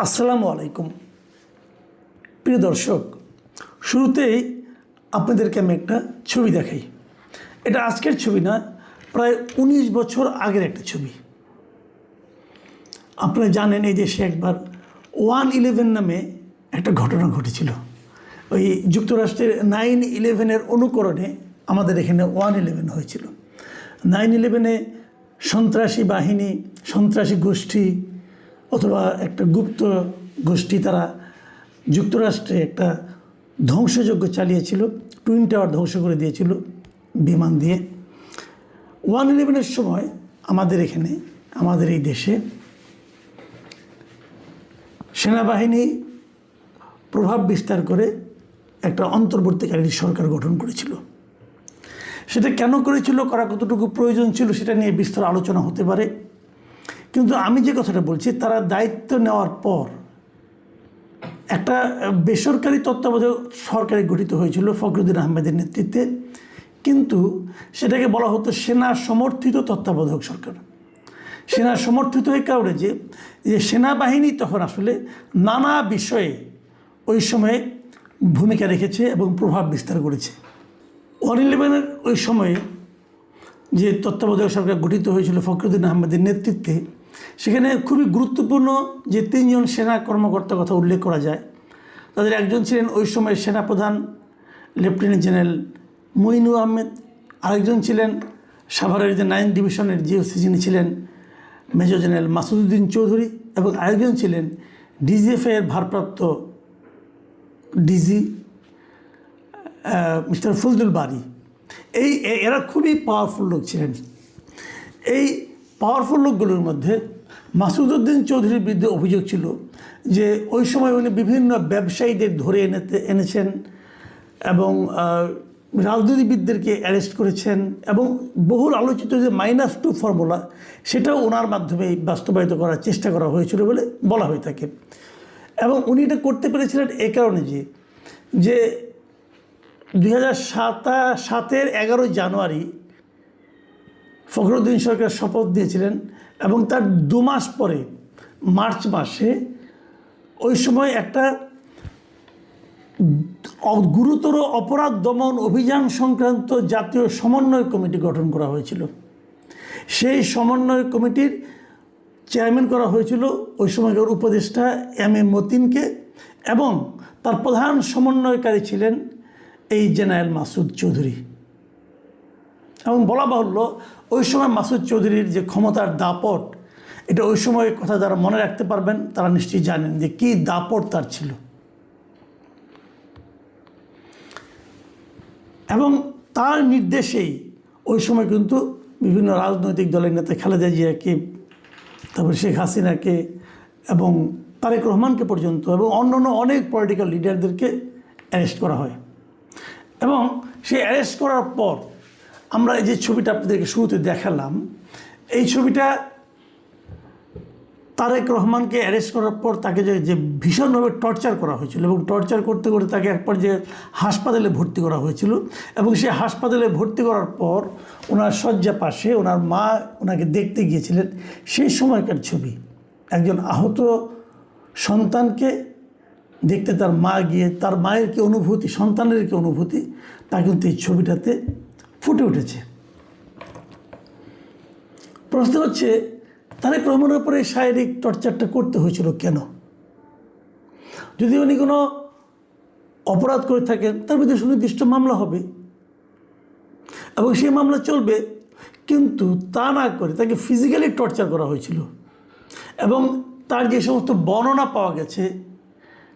আসসালামু আলাইকুম প্রিয় দর্শক, শুরুতেই আপনাদেরকে আমি একটা ছবি দেখাই। এটা আজকের ছবি না, প্রায় ১৯ বছর আগের একটা ছবি। আপনারা জানেন এই দেশে একবার 1/11 নামে একটা ঘটনা ঘটেছিল। ওই যুক্তরাষ্ট্রের 9/11-এর অনুকরণে আমাদের এখানে 1/11 হয়েছিল। 9/11-এ সন্ত্রাসী বাহিনী, সন্ত্রাসী গোষ্ঠী অথবা একটা গুপ্ত গোষ্ঠী তারা যুক্তরাষ্ট্রে একটা ধ্বংসযজ্ঞ চালিয়েছিল। টুইন টাওয়ার ধ্বংস করে দিয়েছিল বিমান দিয়ে। 1/11-এর সময় আমাদের এখানে, আমাদের এই দেশে সেনাবাহিনী প্রভাব বিস্তার করে একটা অন্তর্বর্তীকালীন সরকার গঠন করেছিল। সেটা কেন করেছিল, করা কতটুকু প্রয়োজন ছিল, সেটা নিয়ে বিস্তর আলোচনা হতে পারে। কিন্তু আমি যে কথাটা বলছি, তারা দায়িত্ব নেওয়ার পর একটা বেসরকারি তত্ত্বাবধায়ক সরকার গঠিত হয়েছিল ফখরুদ্দিন আহমেদের নেতৃত্বে, কিন্তু সেটাকে বলা হতো সেনা সমর্থিত তত্ত্বাবধায়ক সরকার। সেনা সমর্থিত এই কারণে যে সেনাবাহিনী তখন আসলে নানা বিষয়ে ওই সময়ে ভূমিকা রেখেছে এবং প্রভাব বিস্তার করেছে। 1/11-এর ওই সময়ে যে তত্ত্বাবধায়ক সরকার গঠিত হয়েছিল ফখরুদ্দিন আহমেদের নেতৃত্বে, সেখানে খুবই গুরুত্বপূর্ণ যে 3 জন সেনা কর্মকর্তার কথা উল্লেখ করা যায়। তাদের একজন ছিলেন ওই সময়ের সেনাপ্রধান লেফটেন্যান্ট জেনারেল মঈনুল আহমেদ, আরেকজন ছিলেন সাভারের যে 9 ডিভিশনের জিওসি, যিনি ছিলেন মেজর জেনারেল মাসুদউদ্দিন চৌধুরী, এবং আরেকজন ছিলেন ডিজিএফআইয়ের ভারপ্রাপ্ত ডিজি মিস্টার ফজলুল বারী। এরা খুবই পাওয়ারফুল লোক ছিলেন। এই পাওয়ারফুল লোকগুলোর মধ্যে মাসুদউদ্দিন চৌধুরীর বিরুদ্ধে অভিযোগ ছিল যে ওই সময় উনি বিভিন্ন ব্যবসায়ীদের ধরে এনেছেন এবং রাজনীতিবিদদেরকে অ্যারেস্ট করেছেন, এবং বহুল আলোচিত যে -2 ফর্মুলা, সেটাও ওনার মাধ্যমে বাস্তবায়িত করার চেষ্টা করা হয়েছিল বলে বলা হয়ে থাকে। এবং উনি এটা করতে পেরেছিলেন এই কারণে যে 2007-এর 11 জানুয়ারি ফখরুদ্দিন সরকার শপথ দিয়েছিলেন, এবং তার 2 মাস পরে মার্চ মাসে ওই সময় একটা গুরুতর অপরাধ দমন অভিযান সংক্রান্ত জাতীয় সমন্বয় কমিটি গঠন করা হয়েছিল। সেই সমন্বয় কমিটির চেয়ারম্যান করা হয়েছিল ওই সময়কার উপদেষ্টা এম.এ. মতিনকে, এবং তার প্রধান সমন্বয়কারী ছিলেন এই জেনারেল মাসুদ চৌধুরী। এবং বলা বাহুল্য, ওই সময় মাসুদ চৌধুরীর যে ক্ষমতার দাপট, এটা ওই সময়ের কথা যারা মনে রাখতে পারবেন তারা নিশ্চয়ই জানেন যে কী দাপট তার ছিল। এবং তার নির্দেশেই ওই সময় কিন্তু বিভিন্ন রাজনৈতিক দলের নেতা খালেদা জিয়াকে, তারপর শেখ হাসিনাকে এবং তারেক রহমানকে পর্যন্ত, এবং অন্যান্য অনেক পলিটিক্যাল লিডারদেরকে অ্যারেস্ট করা হয়। এবং সেই অ্যারেস্ট করার পর আমরা এই যে ছবিটা আপনাদেরকে শুরুতে দেখালাম, এই ছবিটা তারেক রহমানকে অ্যারেস্ট করার পর তাকে যে ভীষণভাবে টর্চার করা হয়েছিল, এবং টর্চার করতে করতে তাকে এক পর্যায়ে হাসপাতালে ভর্তি করা হয়েছিল। এবং সে হাসপাতালে ভর্তি করার পর ওনার শয্যা পাশে ওনার মা ওনাকে দেখতে গিয়েছিলেন। সেই সময়কার ছবি, একজন আহত সন্তানকে দেখতে তার মা গিয়ে, তার মায়ের কী অনুভূতি, সন্তানের কী অনুভূতি, তা কিন্তু এই ছবিটাতে ফুটে উঠেছে। প্রশ্ন হচ্ছে, তারেক রহমানের উপরে শারীরিক টর্চারটা করতে হয়েছিল কেন? যদি উনি কোনো অপরাধ করে থাকেন, তার বিরুদ্ধে সুনির্দিষ্ট মামলা হবে এবং সেই মামলা চলবে, কিন্তু তা না করে তাকে ফিজিক্যালি টর্চার করা হয়েছিল। এবং তার যে সমস্ত বর্ণনা পাওয়া গেছে,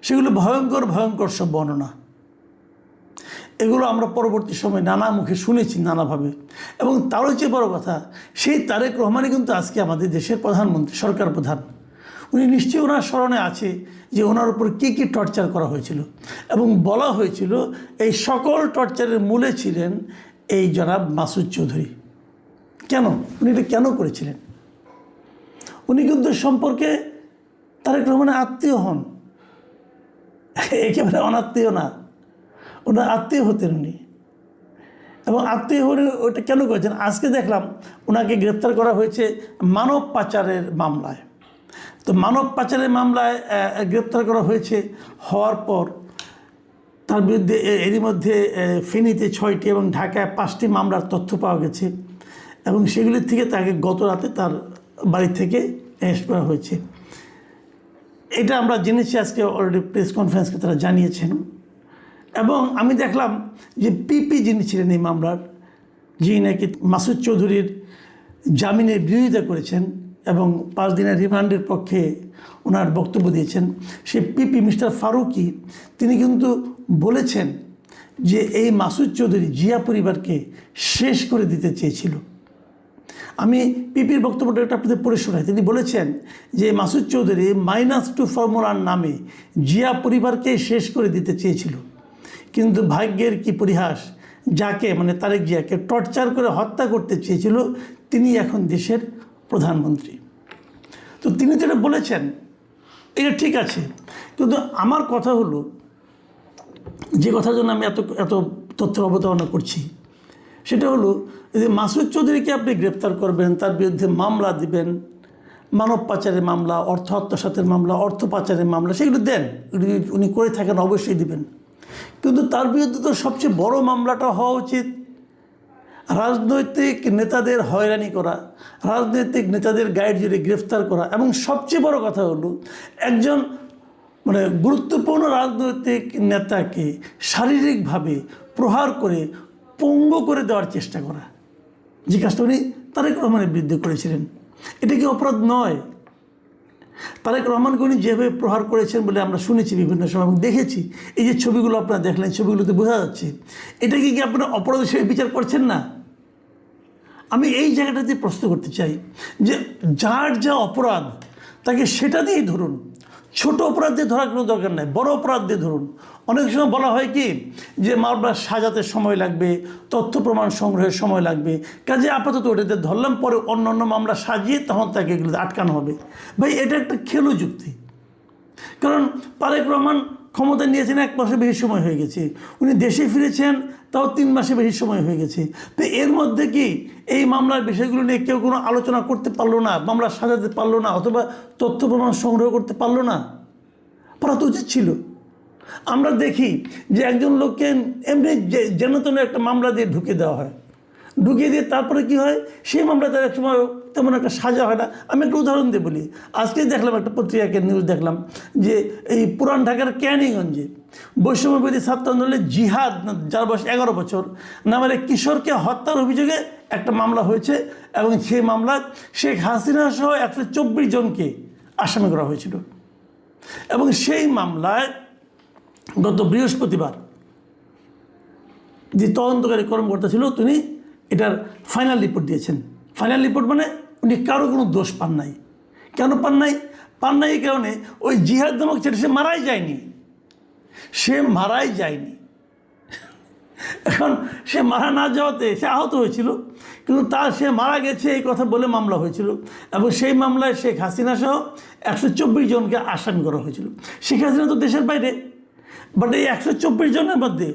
সেগুলো ভয়ঙ্কর ভয়ঙ্কর সব বর্ণনা। এগুলো আমরা পরবর্তী সময় নানা মুখে শুনেছি নানাভাবে। এবং তারও চেয়ে বড় কথা, সেই তারেক রহমানই কিন্তু আজকে আমাদের দেশের প্রধানমন্ত্রী, সরকার প্রধান। উনি নিশ্চয়ই ওনার স্মরণে আছে যে ওনার উপর কী কী টর্চার করা হয়েছিল, এবং বলা হয়েছিল এই সকল টর্চারের মূলে ছিলেন এই জনাব মাসুদ চৌধুরী। কেন উনি এটা কেন করেছিলেন? উনি কিন্তু সম্পর্কে তারেক রহমানের আত্মীয় হন, একেবারে অনাত্মীয় না, ওনার আত্মীয় হতেন উনি। এবং আত্মীয় হলে ওটা কেন করেছেন? আজকে দেখলাম ওনাকে গ্রেপ্তার করা হয়েছে মানব পাচারের মামলায়। তো মানব পাচারের মামলায় গ্রেপ্তার করা হয়েছে। হওয়ার পর তার বিরুদ্ধে এরই মধ্যে ফেনীতে 6টি এবং ঢাকায় 5টি মামলার তথ্য পাওয়া গেছে এবং সেগুলির থেকে তাকে গত রাতে তার বাড়ি থেকে অ্যারেস্ট করা হয়েছে। এটা আমরা জেনেছি, আজকে অলরেডি প্রেস কনফারেন্সকে তারা জানিয়েছেন। এবং আমি দেখলাম যে পিপি যিনি ছিলেন এই মামলার, যিনি নাকি মাসুদ চৌধুরীর জামিনের বিরোধিতা করেছেন এবং 5 দিনের রিমান্ডের পক্ষে ওনার বক্তব্য দিয়েছেন, সেই পিপি মিস্টার ফারুকি তিনি কিন্তু বলেছেন যে এই মাসুদ চৌধুরী জিয়া পরিবারকে শেষ করে দিতে চেয়েছিল। আমি পিপির বক্তব্যটা একটা আপনাদের পড়ে শোনাই। তিনি বলেছেন যে মাসুদ চৌধুরী -2 ফর্মুলার নামে জিয়া পরিবারকে শেষ করে দিতে চেয়েছিল, কিন্তু ভাগ্যের কি পরিহাস, যাকে মানে তারেক জিয়াকে টর্চার করে হত্যা করতে চেয়েছিল তিনি এখন দেশের প্রধানমন্ত্রী। তো তিনি যেটা বলেছেন এটা ঠিক আছে, কিন্তু আমার কথা হলো, যে কথার জন্য আমি এত তথ্য অবতারণা করছি, সেটা হলো যে মাসুদ চৌধুরীকে আপনি গ্রেপ্তার করবেন, তার বিরুদ্ধে মামলা দিবেন, মানব পাচারের মামলা, অর্থ আত্মসাতের মামলা, অর্থ পাচারের মামলা, সেগুলো দেন, উনি করে থাকেন, অবশ্যই দিবেন। কিন্তু তার বিরুদ্ধে তো সবচেয়ে বড় মামলাটা হওয়া উচিত রাজনৈতিক নেতাদের হয়রানি করা, রাজনৈতিক নেতাদের গাইড জুড়ে গ্রেফতার করা, এবং সবচেয়ে বড় কথা হলো একজন মানে গুরুত্বপূর্ণ রাজনৈতিক নেতাকে শারীরিকভাবে প্রহার করে পঙ্গু করে দেওয়ার চেষ্টা করা, যে কাজটা উনি তারেক রহমানের বিরুদ্ধে করেছিলেন। এটা কি অপরাধ নয়? তারেক রহমানকে উনি যেভাবে প্রহার করেছেন বলে আমরা শুনেছি বিভিন্ন সময় এবং দেখেছি, এই যে ছবিগুলো আপনারা দেখলেন, ছবিগুলোতে বোঝা যাচ্ছে, এটা কি আপনারা অপরাধ হিসেবে বিচার করছেন না? আমি এই জায়গাটাতে প্রশ্ন করতে চাই যে যার যা অপরাধ তাকে সেটা দিয়েই ধরুন, ছোট অপরাধ দিয়ে ধরার কোনো দরকার নাই, বড় অপরাধ দিয়ে ধরুন। অনেক সময় বলা হয় কি যে মামলা সাজাতে সময় লাগবে, তথ্য প্রমাণ সংগ্রহের সময় লাগবে, কাজে আপাতত ওটাতে ধরলাম, পরে অন্য অন্য মামলা সাজিয়ে তখন তাকে এগুলোতে আটকানো হবে। ভাই এটা একটা খেলো যুক্তি। কারণ তারেক রহমান ক্ষমতা নিয়েছেন 1 মাসের বেশি সময় হয়ে গেছে, উনি দেশে ফিরেছেন তাও 3 মাসের বেশি সময় হয়ে গেছে। তো এর মধ্যে কি এই মামলার বিষয়গুলো নিয়ে কেউ কোনো আলোচনা করতে পারলো না, মামলা সাজাতে পারলো না, অথবা তথ্য প্রমাণ সংগ্রহ করতে পারলো না? পারা তো উচিত ছিল। আমরা দেখি যে একজন লোককে এমনি যেন তেন একটা মামলা দিয়ে ঢুকিয়ে দেওয়া হয়, ঢুকিয়ে দিয়ে তারপরে কি হয়, সেই মামলা তার এক সময় তেমন একটা সাজা হয় না। আমি একটা উদাহরণ দিয়ে বলি, আজকে দেখলাম একটা পত্রিকাকে নিউজ দেখলাম যে এই পুরান ঢাকার ক্যানিগঞ্জে বৈষম্যবিরোধী ছাত্র আন্দোলনে জিহাদ, যার বয়স 11 বছর, নামের এক কিশোরকে হত্যার অভিযোগে একটা মামলা হয়েছে এবং সেই মামলায় শেখ হাসিনা সহ 124 জনকে আসামি করা হয়েছিল। এবং সেই মামলায় গত বৃহস্পতিবার যে তদন্তকারী কর্মকর্তা ছিল তিনি এটার ফাইনাল রিপোর্ট দিয়েছেন। ফাইনাল রিপোর্ট মানে উনি কারো কোনো দোষ পান নাই। কেন পান নাই? পান নাই এই কারণে ওই জিহাদ নামক ছেলে সে মারাই যায়নি, সে মারাই যায়নি। এখন সে মারা না যাওয়াতে সে আহত হয়েছিল, কিন্তু সে মারা গেছে এই কথা বলে মামলা হয়েছিল এবং সেই মামলায় শেখ হাসিনা সহ 124 জনকে আসামি করা হয়েছিল। শেখ হাসিনা তো দেশের বাইরে, বাট এই 124 জনের মধ্যে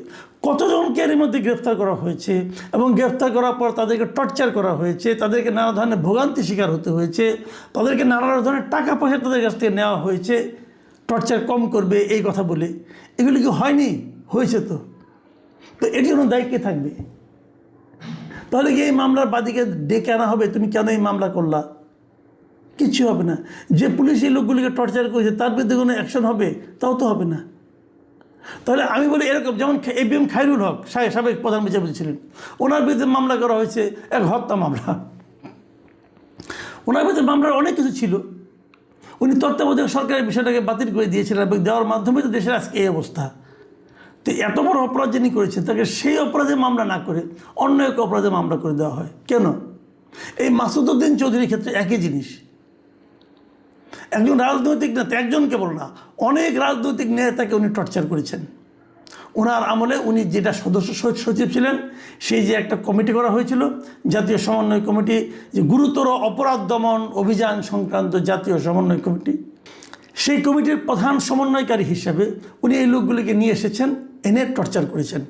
কতজনকে এর মধ্যে গ্রেফতার করা হয়েছে এবং গ্রেফতার করার পর তাদেরকে টর্চার করা হয়েছে, তাদেরকে নানা ধরনের ভোগান্তি শিকার হতে হয়েছে, তাদেরকে নানা ধরনের টাকা পয়সা তাদের কাছ থেকে নেওয়া হয়েছে টর্চার কম করবে এই কথা বলে। এগুলি কি হয়নি? হয়েছে। তো এটি কোনো দায়িত্ব থাকবে? তাহলে কি এই মামলার বাদীকে ডেকে আনা হবে, তুমি কেন এই মামলা করলা? কিচ্ছু হবে না। যে পুলিশ এই লোকগুলিকে টর্চার করেছে তার বিরুদ্ধে কোনো অ্যাকশন হবে? তাও তো হবে না। তাহলে আমি বলি এরকম, যেমন ABM খায়রুল হক সাবেক প্রধান বিচারপতি ছিলেন, ওনার বিরুদ্ধে মামলা করা হয়েছে এক হত্যা মামলা। ওনার বিরুদ্ধে মামলার অনেক কিছু ছিল, উনি তত্ত্বাবধায়ক সরকারের বিষয়টাকে বাতিল করে দিয়েছিলেন এবং দেওয়ার মাধ্যমে তো দেশের আজকে এই অবস্থা। তো এত বড় অপরাধ যিনি করেছেন তাকে সেই অপরাধে মামলা না করে অন্য এক অপরাধে মামলা করে দেওয়া হয় কেন? এই মাসুদ উদ্দিন চৌধুরীর ক্ষেত্রে একই জিনিস। একজন রাজনৈতিক নেতা, একজন কেবল না, অনেক রাজনৈতিক নেতাকে উনি টর্চার করেছেন। ওনার আমলে উনি যেটা সদস্য সচিব ছিলেন, সেই যে একটা কমিটি করা হয়েছিল, জাতীয় সমন্বয় কমিটি, যে গুরুতর অপরাধ দমন অভিযান সংক্রান্ত জাতীয় সমন্বয় কমিটি, সেই কমিটির প্রধান সমন্বয়কারী হিসাবে উনি এই লোকগুলিকে নিয়ে এসেছেন, এনে টর্চার করেছেন,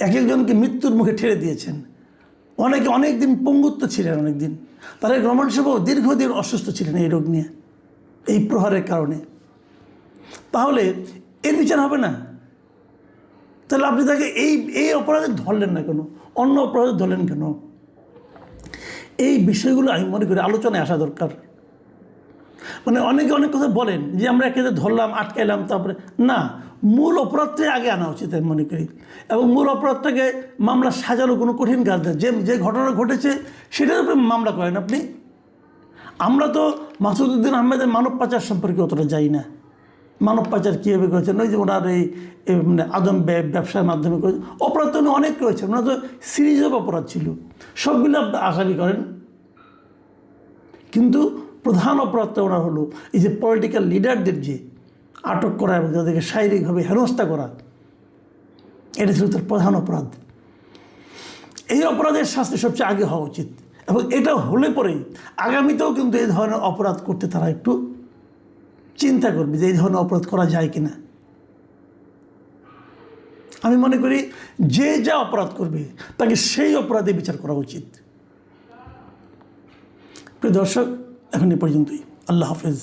এক একজনকে মৃত্যুর মুখে ঠেলে দিয়েছেন। অনেকে অনেক দিন পঙ্গুত্ব ছিলেন, অনেক দিন। তারেক রহমান সাহেবও দীর্ঘদিন অসুস্থ ছিলেন এই রোগ নিয়ে। এই প্রহারের কারণে, তাহলে এর বিচার হবে না? তাহলে আপনি তাকে এই অপরাধে ধরলেন না কেন, অন্য অপরাধে ধরলেন কেন? এই বিষয়গুলো আমি মনে করি আলোচনায় আসা দরকার। মানে অনেকে অনেক কথা বলেন যে আমরা একে ধরলাম, আটকাইলাম, তারপরে না, মূল অপরাধটাই আগে আনা উচিত আমি মনে করি। এবং মূল অপরাধটাকে মামলা সাজানো কোনো কঠিন কাজ না। যে ঘটনা ঘটেছে সেটার উপরে মামলা করেন আপনি। আমরা তো মাসুদ উদ্দিন আহমেদের মানব পাচার সম্পর্কে অতটা যাই না। মানব পাচার কীভাবে করেছেন, ওই যে ওনার এই মানে আদম ব্যবসার মাধ্যমে করেছে, অপরাধ তো অনেক করেছে, ওনার তো সিরিজ অফ অপরাধ ছিল, সবগুলো আসামি করেন। কিন্তু প্রধান অপরাধটা ওনার হলো এই যে পলিটিক্যাল লিডারদের যে আটক করা এবং তাদেরকে শারীরিকভাবে হেনস্থা করা, এটা ছিল তার প্রধান অপরাধ। এই অপরাধের শাস্তি সবচেয়ে আগে হওয়া উচিত, এবং এটা হলে পরেই আগামীতেও কিন্তু এই ধরনের অপরাধ করতে তারা একটু চিন্তা করবে যে এই ধরনের অপরাধ করা যায় কিনা। আমি মনে করি যে যা অপরাধ করবে তাকে সেই অপরাধে বিচার করা উচিত। প্রিয় দর্শক, এখন এই পর্যন্তই। আল্লাহ হাফেজ।